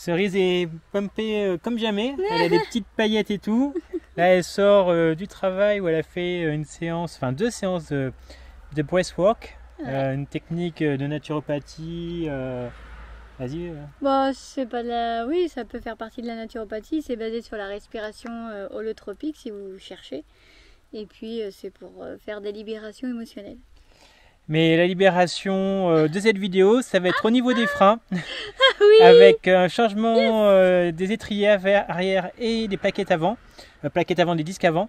Cerise est pumpée comme jamais, elle a des petites paillettes et tout. Là elle sort du travail où elle a fait une séance, enfin 2 séances de breathwork, une technique de naturopathie. Vas-y. Bon, c'est pas de la... Oui, ça peut faire partie de la naturopathie, c'est basé sur la respiration holotropique si vous cherchez. Et puis c'est pour faire des libérations émotionnelles. Mais la libération de cette vidéo, ça va être au niveau des freins, Oui. avec un changement des étriers arrière et des plaquettes avant des disques avant.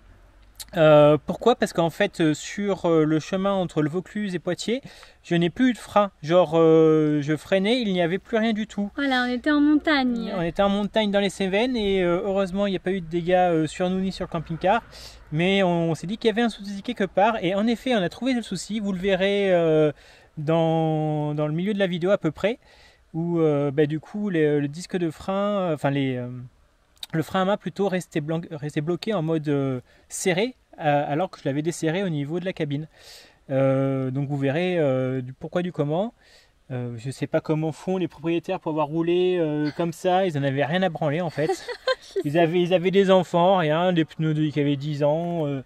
Pourquoi? Parce qu'en fait, sur le chemin entre le Vaucluse et Poitiers, je n'ai plus eu de frein. Genre, je freinais, il n'y avait plus rien du tout. Voilà, on était en montagne. On était en montagne dans les Cévennes et heureusement, il n'y a pas eu de dégâts sur nous ni sur le camping-car. Mais on s'est dit qu'il y avait un souci quelque part et en effet, on a trouvé le souci. Vous le verrez dans le milieu de la vidéo à peu près, où du coup, le disque de frein, le frein à main plutôt restait bloqué en mode serré, alors que je l'avais desserré au niveau de la cabine. Donc vous verrez du pourquoi du comment. Je ne sais pas comment font les propriétaires pour avoir roulé comme ça, ils n'en avaient rien à branler en fait. Ils avaient des enfants, rien, des pneus qui avaient 10 ans,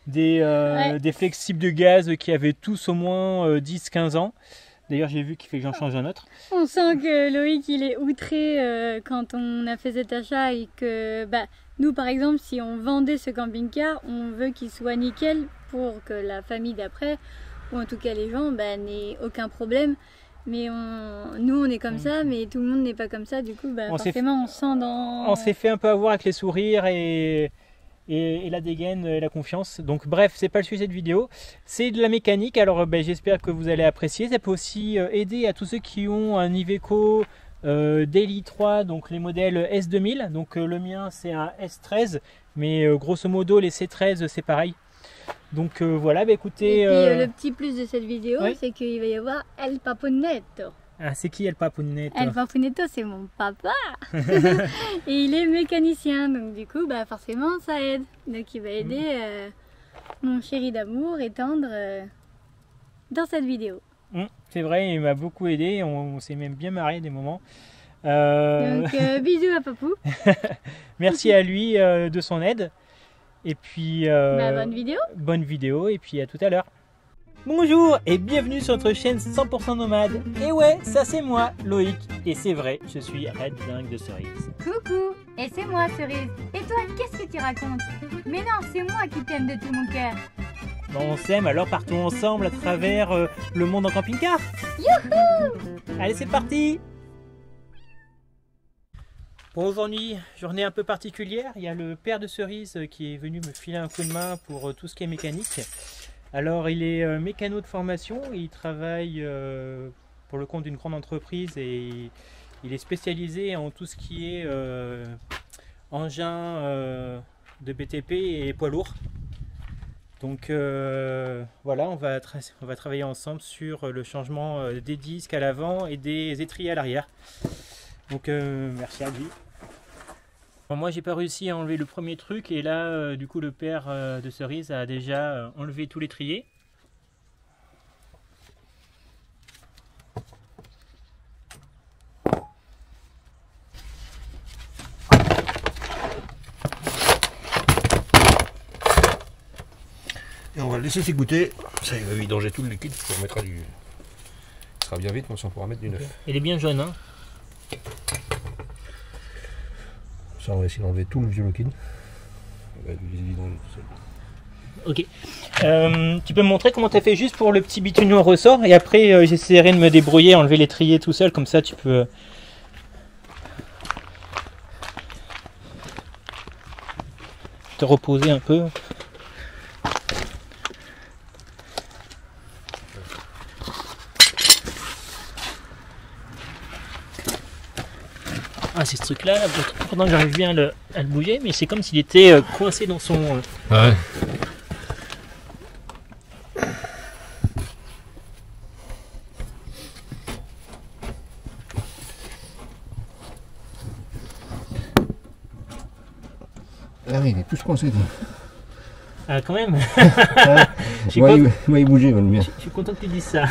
des flexibles de gaz qui avaient tous au moins 10-15 ans. D'ailleurs j'ai vu qu'il fait que j'en change un autre. On sent que Loïc il est outré quand on a fait cet achat et que nous par exemple si on vendait ce camping-car, on veut qu'il soit nickel pour que la famille d'après, ou en tout cas les gens, n'aient aucun problème. Mais nous on est comme ça, mais tout le monde n'est pas comme ça, du coup forcément on sent dans... On s'est fait un peu avoir avec les sourires et la dégaine et la confiance. Donc bref, c'est pas le sujet de vidéo, c'est de la mécanique. Alors j'espère que vous allez apprécier. Ça peut aussi aider à tous ceux qui ont un Iveco Daily 3, donc les modèles S2000. Donc le mien c'est un S13, mais grosso modo les C13 c'est pareil. Donc voilà, écoutez... Et puis le petit plus de cette vidéo, oui, c'est qu'il va y avoir El Paponetto. Ah, c'est qui El Paponetto? El Paponetto, c'est mon papa. Et il est mécanicien, donc du coup, forcément, ça aide. Donc il va aider mon chéri d'amour et tendre dans cette vidéo. C'est vrai, il m'a beaucoup aidé, on s'est même bien marré des moments. Donc bisous à Papou. Merci à lui de son aide. Et puis bonne vidéo et puis à tout à l'heure. Bonjour et bienvenue sur notre chaîne 100% nomade. Et ouais, ça c'est moi, Loïc. Et c'est vrai, je suis Red Dingue de Cerise. Coucou, et c'est moi Cerise. Et toi, qu'est-ce que tu racontes? Mais non, c'est moi qui t'aime de tout mon cœur. Bon, on s'aime, alors partons ensemble à travers le monde en camping-car. Youhou! Allez, c'est parti! Bon, aujourd'hui, journée un peu particulière. Il y a le père de Cerise qui est venu me filer un coup de main pour tout ce qui est mécanique. Alors, il est mécano de formation. Il travaille pour le compte d'une grande entreprise et il est spécialisé en tout ce qui est engin de BTP et poids lourds. Donc voilà, on va travailler ensemble sur le changement des disques à l'avant et des étriers à l'arrière. Donc merci à lui. Bon, moi j'ai pas réussi à enlever le premier truc et là du coup le père de Cerise a déjà enlevé tout l'étrier. Et on va le laisser s'égoutter. Ça il va vidanger tout le liquide, on mettra du... Il sera bien vite, mais on pourra mettre du neuf. Il est bien jaune, hein. Ça, on va essayer d'enlever tout le vieux liquide. Ok. Tu peux me montrer comment tu as fait juste pour le petit bitume en ressort et après j'essaierai de me débrouiller, enlever l'étrier tout seul, comme ça tu peux... te reposer un peu. Ah, c'est ce truc là, pendant que j'arrive bien à le bouger, mais c'est comme s'il était coincé dans son... Ouais. Ah oui, il est plus coincé. Ah, quand même. Il bouger, va le bien. Je suis content que tu dises ça.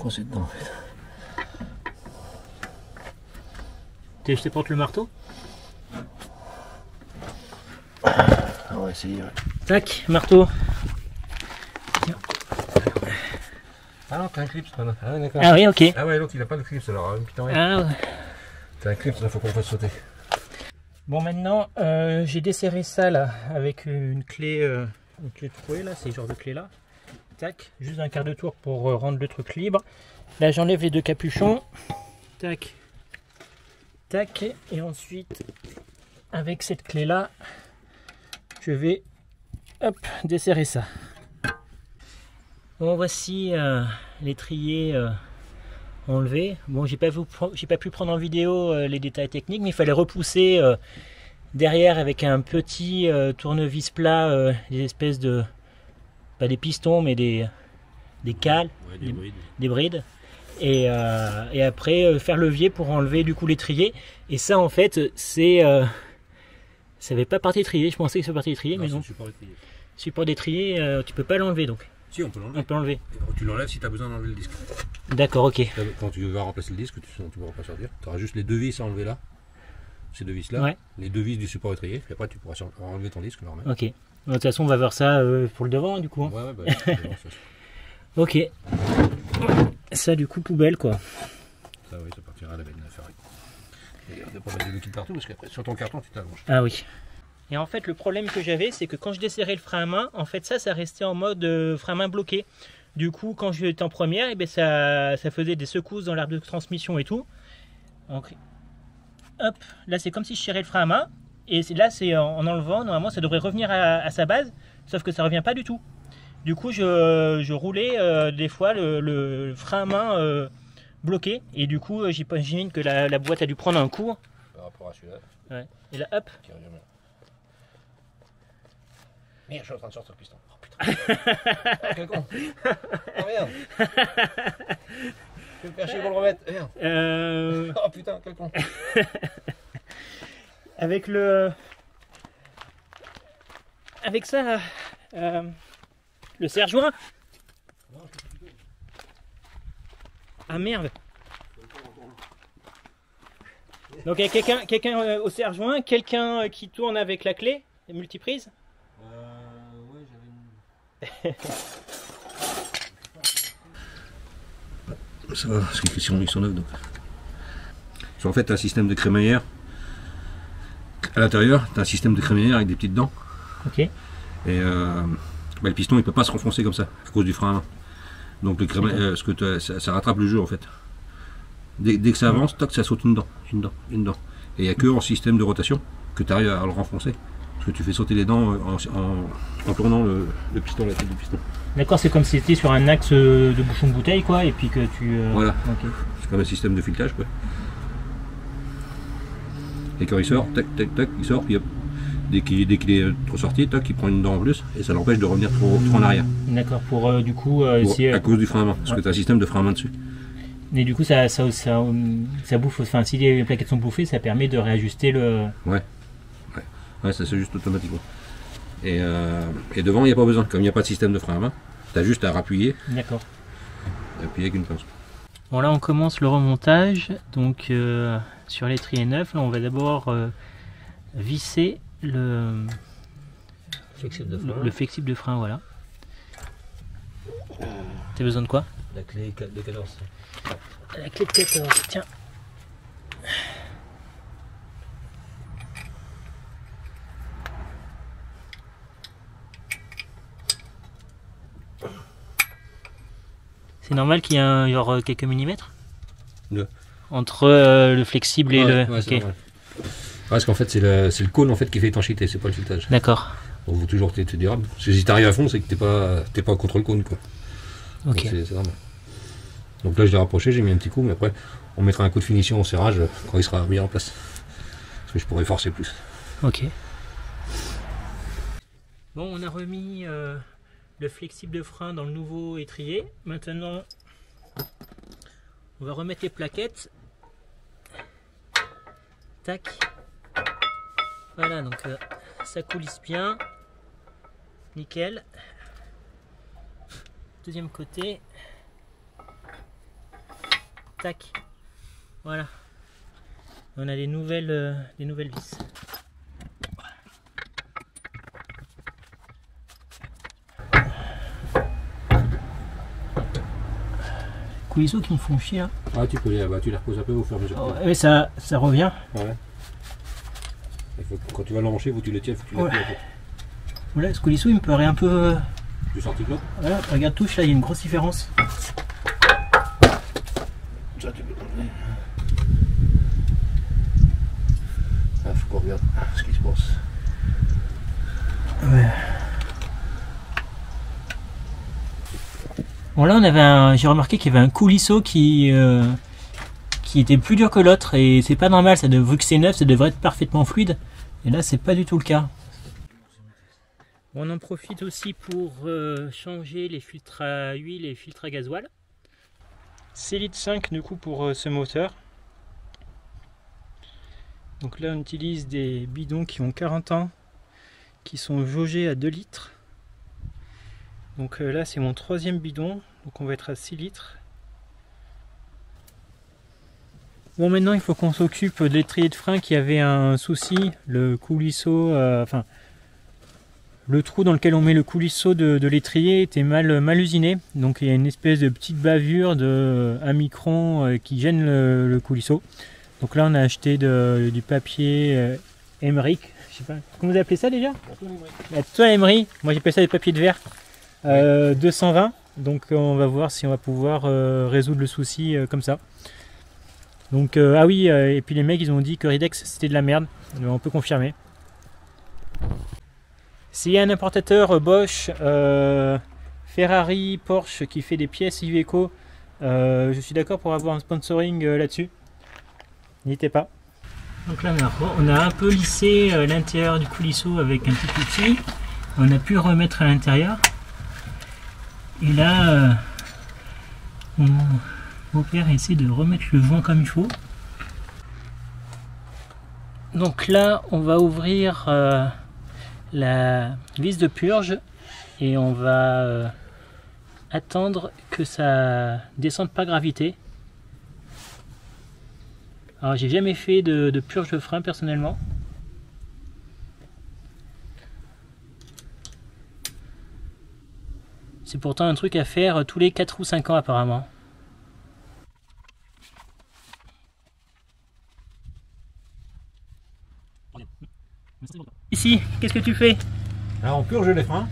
coincé dedans en fait. Je te porte le marteau. On va essayer. Ouais. Tac, marteau. Ah non, t'as un clip, maintenant. Ah, d'accord. Ah oui, ok. Ah ouais, l'autre il a pas de clip alors. Putain, ouais. Ah, ouais. T'as un clip, il faut qu'on fasse sauter. Bon, maintenant, j'ai desserré ça là avec une clé de trouée là, c'est ce genre de clé là. Tac, juste un quart de tour pour rendre le truc libre. Là, j'enlève les deux capuchons. Tac, tac, et ensuite, avec cette clé là, je vais hop, desserrer ça. Bon, voici l'étrier enlevé. Bon, j'ai pas pu prendre en vidéo les détails techniques, mais il fallait repousser derrière avec un petit tournevis plat, des espèces de, pas des pistons, mais des cales, Ouais, des brides. Et après faire levier pour enlever du coup l'étrier. Et ça en fait c'est ça fait pas partie d'étrier. Je pensais que ça fait partie d'étrier, mais non. Support d'étrier, tu peux pas l'enlever donc. Si, on peut l'enlever. On peut l'enlever. Tu l'enlèves si tu as besoin d'enlever le disque. D'accord, ok. Quand tu vas remplacer le disque, tu ne pourras pas sortir. Tu auras juste les deux vis à enlever là. Ces deux vis là. Ouais. Les deux vis du support étrier. Et après, tu pourras enlever ton disque normal. Ok. De toute façon, on va voir ça pour le devant du coup. Ouais, ouais, bah, c'est bon, ça. Ok. Ça du coup poubelle quoi. Ça, oui, ça partira à la benne à faire. Et on ne pas mettre de liquide partout parce qu'après, sur ton carton, tu t'allonges. Ah oui. Et en fait, le problème que j'avais, c'est que quand je desserrais le frein à main, en fait, ça restait en mode frein à main bloqué. Du coup, quand j'étais en première, et ben ça faisait des secousses dans l'arbre de transmission et tout. Donc, hop, là, c'est comme si je serrais le frein à main. Et là, c'est en enlevant, normalement, ça devrait revenir à sa base, sauf que ça revient pas du tout. Du coup, je roulais des fois le frein à main bloqué. Et du coup, j'imagine que la boîte a dû prendre un coup. Par rapport à celui-là. Ouais. Et là, hop. Qui revient bien. Merde, je suis en train de sortir le piston. Oh putain. Ah, quel con. Oh merde. Je vais me faire chier pour le remettre. Merde. Oh putain, quel con. Avec ça, le serre-joint. Ah merde. Donc il y a quelqu'un au serre-joint, quelqu'un qui tourne avec la clé, multiprise. Ça va, parce qu'ils sont neufs donc. En fait, tu as un système de crémaillère. À l'intérieur, tu as un système de crémaillère avec des petites dents. Ok. Et le piston il peut pas se renfoncer comme ça à cause du frein à main. Donc le crémaillère, ça rattrape le jeu en fait. Dès que ça avance, tac, ça saute une dent. Et il n'y a que en système de rotation que tu arrives à le renfoncer. Parce que tu fais sauter les dents en tournant le piston, la tête du piston. D'accord, c'est comme si c'était sur un axe de bouchon de bouteille quoi, et puis que tu... Voilà, okay. C'est comme un système de filetage quoi. Et quand il sort, tac, tac, tac, il sort, puis hop. Dès qu'il est trop sorti, tac, il prend une dent en plus, et ça l'empêche de revenir trop en arrière. D'accord, pour du coup... à cause du frein à main, parce que tu as un système de frein à main dessus. Et du coup ça bouffe, enfin si les plaquettes sont bouffées, ça permet de réajuster le... Ouais, ça s'ajuste automatiquement. Et devant, il n'y a pas besoin. Comme il n'y a pas de système de frein à main, tu as juste à rappuyer. D'accord. Appuyer avec une pince. Bon là on commence le remontage. Donc sur l'étrier neuf, là on va d'abord visser le flexible de frein, voilà. T'as besoin de quoi? La clé de 14. La clé de 14, tiens. C'est normal qu'il y ait genre quelques millimètres entre le flexible et le... Ouais, okay. Parce qu'en fait c'est le cône en fait qui fait étanchéité, c'est pas le filetage. D'accord. On veut toujours être durable. Parce que si t'arrives à fond, c'est que t'es pas contre le cône quoi. Ok. C'est normal. Donc là je l'ai rapproché, j'ai mis un petit coup, mais après on mettra un coup de finition au serrage quand il sera bien en place. Parce que je pourrais forcer plus. Ok. Bon, on a remis le flexible de frein dans le nouveau étrier. Maintenant, on va remettre les plaquettes. Tac. Voilà, donc ça coulisse bien. Nickel. Deuxième côté. tac. Voilà. On a des nouvelles vis. Coulisseaux qui me font chier là. Ah, tu peux les reposes un peu au fur et à mesure. Oh, mais ça revient. Ouais. Quand tu vas l'embrancher, faut que tu les tiennes, faut que tu les appuies un peu. Voilà, ce coulisseau il me paraît un peu. Tu sortis de l'autre. Voilà, regarde touche là, il y a une grosse différence. Ça, tu peux enlever. Ah, faut qu'on regarde ce qui se passe. Ouais. Bon là j'ai remarqué qu'il y avait un coulisseau qui était plus dur que l'autre et c'est pas normal, vu que c'est neuf, ça devrait être parfaitement fluide. Et là c'est pas du tout le cas. On en profite aussi pour changer les filtres à huile et filtres à gasoil. 6 litres 5 du coup pour ce moteur. Donc là on utilise des bidons qui ont 40 ans, qui sont jaugés à 2 litres. Donc là c'est mon 3e bidon, donc on va être à 6 litres. Bon maintenant il faut qu'on s'occupe de l'étrier de frein qui avait un souci, le coulisseau, le trou dans lequel on met le coulisseau de l'étrier était mal usiné, donc il y a une espèce de petite bavure de 1 micron qui gêne le coulisseau. Donc là on a acheté du papier Emery, je sais pas, comment vous appelez ça déjà? La toile Emery, moi j'appelle ça des papiers de verre. 220, donc on va voir si on va pouvoir résoudre le souci comme ça. Donc ah oui, et puis les mecs ils ont dit que Ridex c'était de la merde, on peut confirmer. S'il y a un importateur Bosch, Ferrari, Porsche qui fait des pièces Iveco, je suis d'accord pour avoir un sponsoring là-dessus. N'hésitez pas. Donc là on a un peu lissé l'intérieur du coulisseau avec un petit outil. On a pu remettre à l'intérieur. Et là, mon père essaie de remettre le joint comme il faut. Donc là, on va ouvrir la vis de purge et on va attendre que ça descende par gravité. Alors, j'ai jamais fait de purge de frein personnellement. C'est pourtant un truc à faire tous les 4 ou 5 ans apparemment. Ici, qu'est-ce que tu fais? Alors on purge les freins.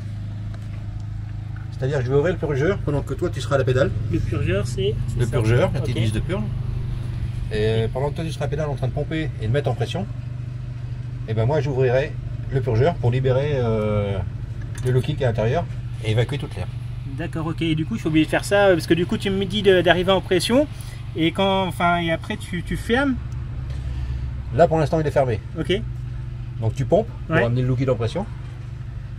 C'est-à-dire que je vais ouvrir le purgeur pendant que toi tu seras à la pédale. Le purgeur c'est le purgeur, la petite okay. vis de purge. Et pendant que toi tu seras à la pédale en train de pomper et de mettre en pression, et ben moi j'ouvrirai le purgeur pour libérer le low-kick à l'intérieur et évacuer toute l'air. D'accord, ok. Et du coup je suis obligé de faire ça parce que du coup tu me dis d'arriver en pression et et après tu fermes. Là pour l'instant il est fermé. Ok. Donc tu pompes pour amener le liquide en pression.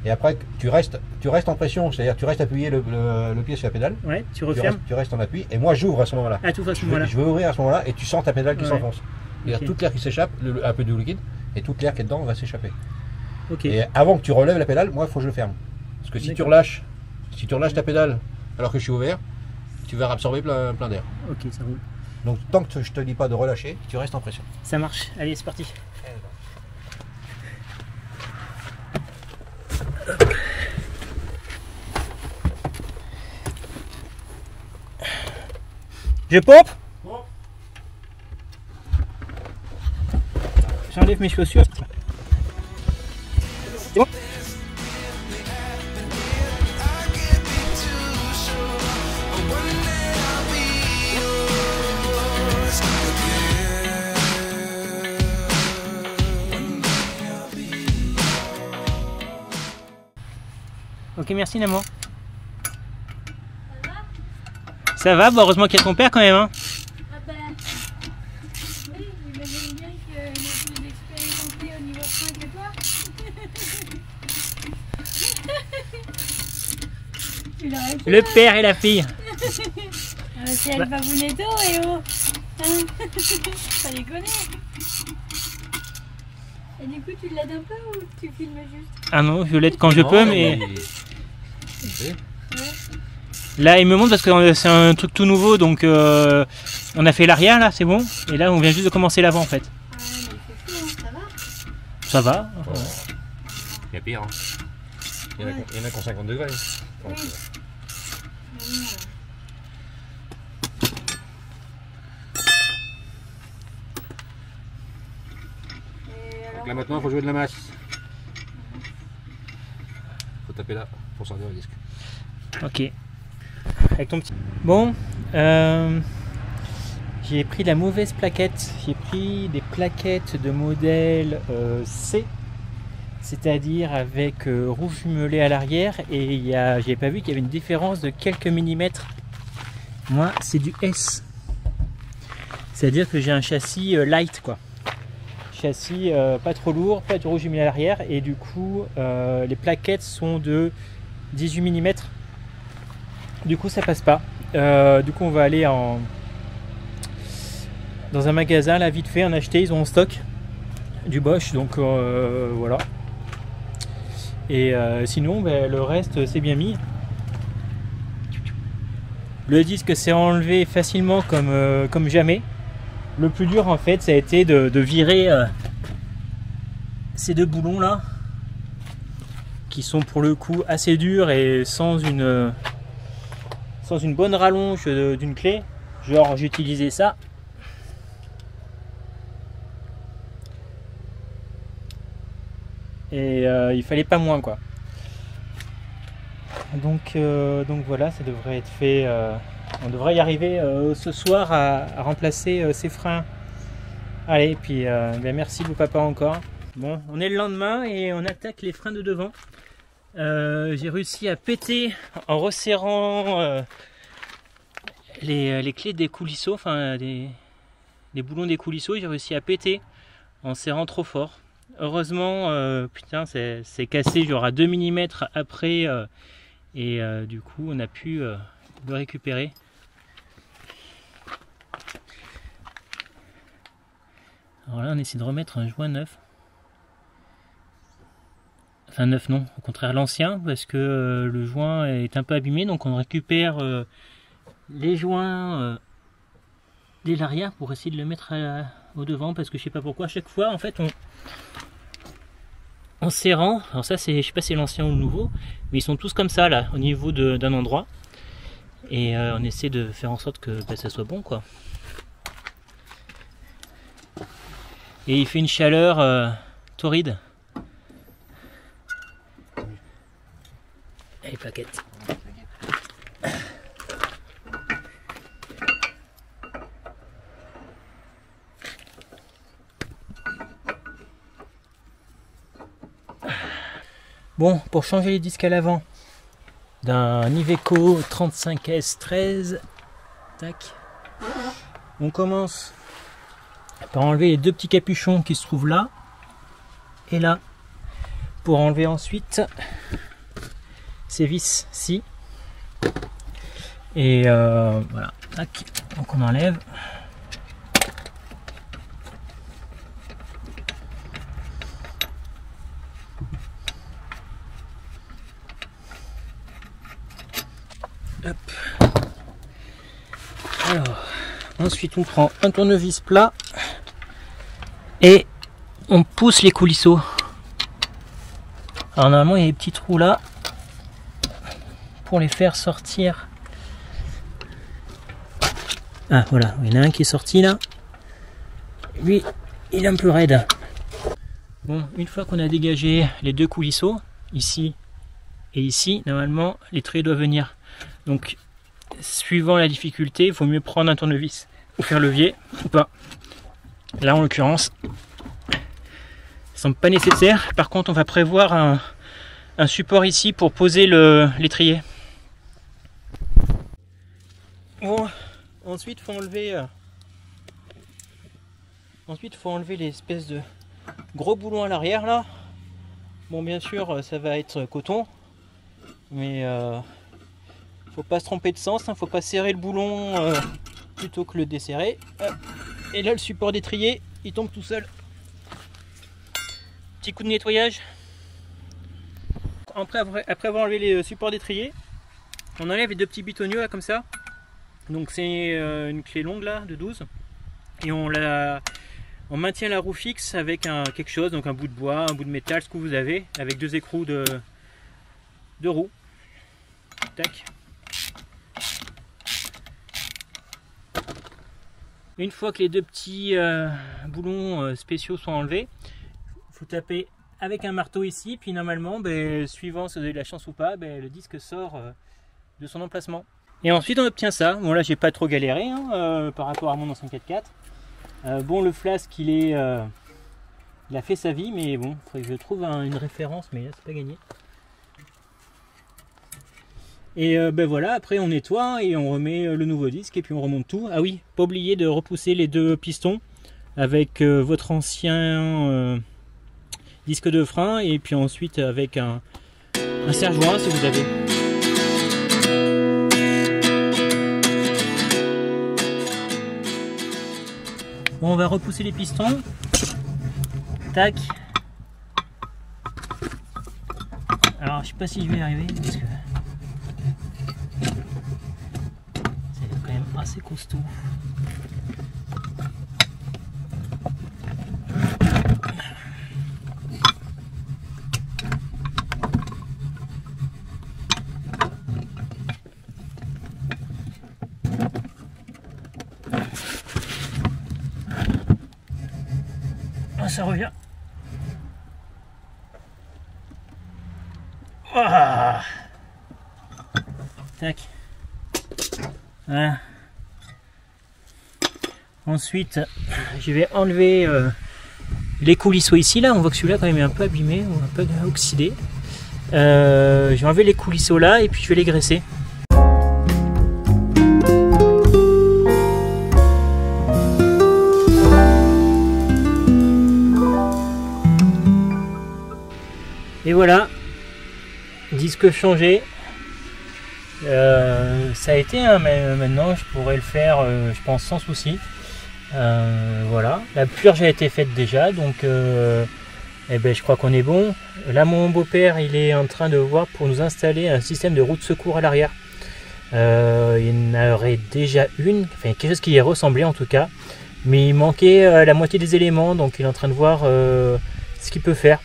Et après tu restes en pression, c'est-à-dire tu restes appuyé le pied sur la pédale. Ouais, tu refermes. Tu restes en appui et moi j'ouvre à ce moment-là. Ah, tout à ce moment-là. Je veux ouvrir à ce moment-là et tu sens ta pédale qui s'enfonce. C'est-à-dire Okay. toute l'air qui s'échappe, un peu de liquide, et toute l'air qui est dedans va s'échapper. Ok. Et avant que tu relèves la pédale, moi il faut que je le ferme. Parce que si tu relâches ta pédale alors que je suis ouvert, tu vas absorber plein d'air. Ok, ça roule. Donc tant que je te dis pas de relâcher, tu restes en pression. Ça marche. Allez, c'est parti. Je pompe. J'enlève mes chaussures. C'est bon. Ok, merci Namo. Ça va, bah heureusement qu'il y a ton père quand même. Hein. Ah ben, oui, j'imagine bien qu'il est plus expérimenté au niveau frein que toi. Tu l'aurais pu, Le hein. père et la fille. Ah bah, c'est El Babunetto et oh hein. Ça les connaît. Et du coup, tu l'aides un peu ou tu filmes juste? Ah non, je l'aide quand je peux, mais... Ouais. Là il me montre parce que c'est un truc tout nouveau, donc on a fait l'arrière là, c'est bon. Et là on vient juste de commencer l'avant en fait. Ah, mais il fait chaud, ça va? Ça va. Il y a pire. Hein. Il y en a qui ont 50 degrés. Donc, donc là maintenant il faut jouer de la masse. Faut taper là pour sortir le disque. Ok. Avec ton petit. Bon, j'ai pris la mauvaise plaquette. J'ai pris des plaquettes de modèle C, c'est-à-dire avec rouge jumelé à l'arrière. Et j'ai pas vu qu'il y avait une différence de quelques millimètres. Moi, c'est du S. C'est-à-dire que j'ai un châssis light, quoi. Châssis pas trop lourd, pas de rouge jumelé à l'arrière. Et du coup, les plaquettes sont de 18 mm. Du coup ça passe pas. Du coup on va aller dans un magasin là vite fait en acheter, ils ont en stock du Bosch, donc voilà. Et sinon le reste c'est bien mis. Le disque s'est enlevé facilement comme jamais. Le plus dur en fait ça a été de virer ces deux boulons là qui sont pour le coup assez durs et sans une bonne rallonge d'une clé. Genre j'ai utilisé ça et il fallait pas moins quoi. Donc voilà, ça devrait être fait. On devrait y arriver ce soir à remplacer ces freins. Allez, puis merci vous papa encore. Bon, on est le lendemain et on attaque les freins de devant. J'ai réussi à péter en resserrant les clés des coulisseaux, enfin les boulons des coulisseaux. J'ai réussi à péter en serrant trop fort. Heureusement, putain, c'est cassé genre à 2 mm après et du coup on a pu le récupérer. Alors là on essaie de remettre un joint neuf. Enfin neuf non, au contraire l'ancien, parce que le joint est un peu abîmé, donc on récupère les joints dès l'arrière pour essayer de le mettre au devant, parce que je sais pas pourquoi à chaque fois en fait en serrant, alors ça c'est, je sais pas si c'est l'ancien ou le nouveau, mais ils sont tous comme ça là au niveau d'un endroit, et on essaie de faire en sorte que ça soit bon quoi. Et il fait une chaleur torride. Et plaquettes. Bon, pour changer les disques à l'avant d'un Iveco 35S13, tac, on commence par enlever les deux petits capuchons qui se trouvent là et là, pour enlever ensuite ces vis-ci. Et voilà, tac, donc on enlève. Hop. Alors, ensuite on prend un tournevis plat et on pousse les coulisseaux. Alors normalement il y a des petits trous là pour les faire sortir. Ah voilà, il y en a un qui est sorti là. Lui, il est un peu raide. Bon, une fois qu'on a dégagé les deux coulisseaux, ici et ici, normalement les traits doivent venir. Donc, suivant la difficulté, il vaut mieux prendre un tournevis ou faire levier ou pas. Là, en l'occurrence, ça semble pas nécessaire. Par contre, on va prévoir un support ici pour poser l'étrier. Bon, ensuite, faut enlever l'espèce de gros boulon à l'arrière là. Bon, bien sûr, ça va être coton, mais faut pas se tromper de sens, hein, faut pas serrer le boulon plutôt que le desserrer. Et là le support d'étrier il tombe tout seul. Petit coup de nettoyage. Après avoir enlevé les supports d'étrier, On enlève les deux petits bitoniaux là comme ça. Donc c'est une clé longue là de 12. Et on maintient la roue fixe avec quelque chose, donc un bout de bois, un bout de métal, ce que vous avez, avec deux écrous de roue. Tac. Une fois que les deux petits boulons spéciaux sont enlevés, il faut taper avec un marteau ici, puis normalement, suivant si vous avez de la chance ou pas, le disque sort de son emplacement. Et ensuite on obtient ça. Bon là j'ai pas trop galéré par rapport à mon ancien 4x4. Bon, le flasque il a fait sa vie, mais bon, il faudrait que je trouve une référence, mais là c'est pas gagné. Et voilà, après on nettoie et on remet le nouveau disque et puis on remonte tout. Ah oui, pas oublier de repousser les deux pistons avec votre ancien disque de frein et puis ensuite avec un serre-joint si vous avez. Bon, on va repousser les pistons. Tac. Alors je sais pas si je vais y arriver parce que c'est quand même assez costaud. Oh, ça revient. Ah. Tac. Voilà. Ensuite, je vais enlever les coulisseaux ici. Là, on voit que celui-là quand même est un peu abîmé ou un peu oxydé. Je vais enlever les coulisseaux là et puis je vais les graisser. Et voilà, disque changé. Ça a été, mais maintenant je pourrais le faire, je pense, sans souci. Voilà, la purge a été faite déjà, donc je crois qu'on est bon. Là, mon beau-père, il est en train de voir pour nous installer un système de roue de secours à l'arrière. Il y en aurait déjà une, enfin quelque chose qui y ressemblait en tout cas, mais il manquait la moitié des éléments, donc il est en train de voir ce qu'il peut faire.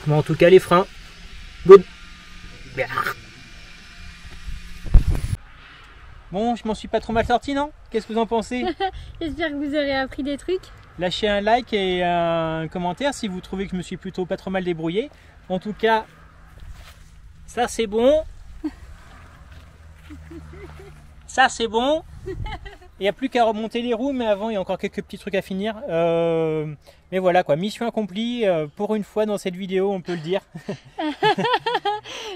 Bon, en tout cas, les freins, good. Bon, je m'en suis pas trop mal sorti, non? Qu'est-ce que vous en pensez? J'espère que vous aurez appris des trucs. Lâchez un like et un commentaire si vous trouvez que je me suis plutôt pas trop mal débrouillé. En tout cas, ça c'est bon. Ça c'est bon. Il n'y a plus qu'à remonter les roues, mais avant il y a encore quelques petits trucs à finir. Mais voilà quoi, mission accomplie pour une fois dans cette vidéo, on peut le dire.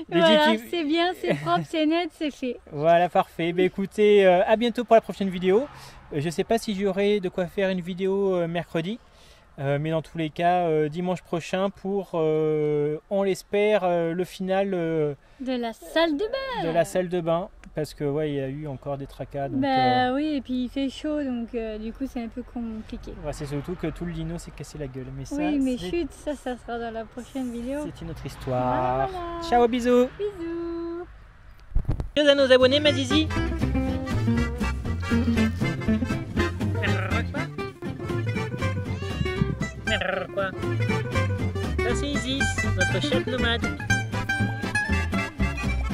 Voilà, c'est bien, c'est propre, c'est net, c'est fait. Voilà, parfait. Écoutez, à bientôt pour la prochaine vidéo. Je ne sais pas si j'aurai de quoi faire une vidéo mercredi. Mais dans tous les cas, dimanche prochain pour, on l'espère, le final de la salle de bain. De la salle de bain, parce que ouais, il y a eu encore des tracas. Donc, oui, et puis il fait chaud, donc du coup c'est un peu compliqué. Ouais, c'est surtout que tout le lino s'est cassé la gueule. Mais ça, oui, mais chut, ça sera dans la prochaine vidéo. C'est une autre histoire. Voilà. Ciao, bisous. Bisous. Bisous à nos abonnés, ma zizi. Quoi. Ça c'est Isis, notre chef nomade.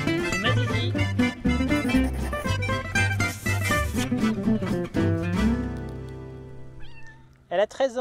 C'est ma zizi. Elle a 13 ans.